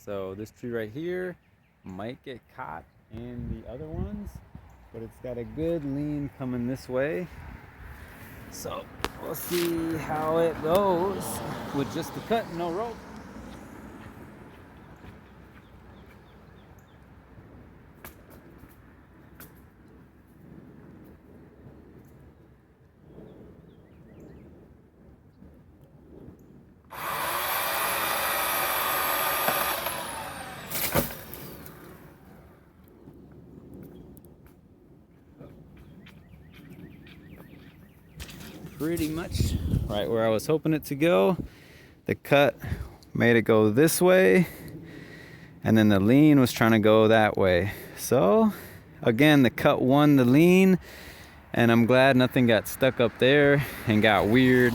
So this tree right here might get caught in the other ones, but it's got a good lean coming this way. So we'll see how it goes with just the cut and no rope. Pretty much right where I was hoping it to go. The cut made it go this way, and then the lean was trying to go that way. So again, the cut won the lean, and I'm glad nothing got stuck up there and got weird.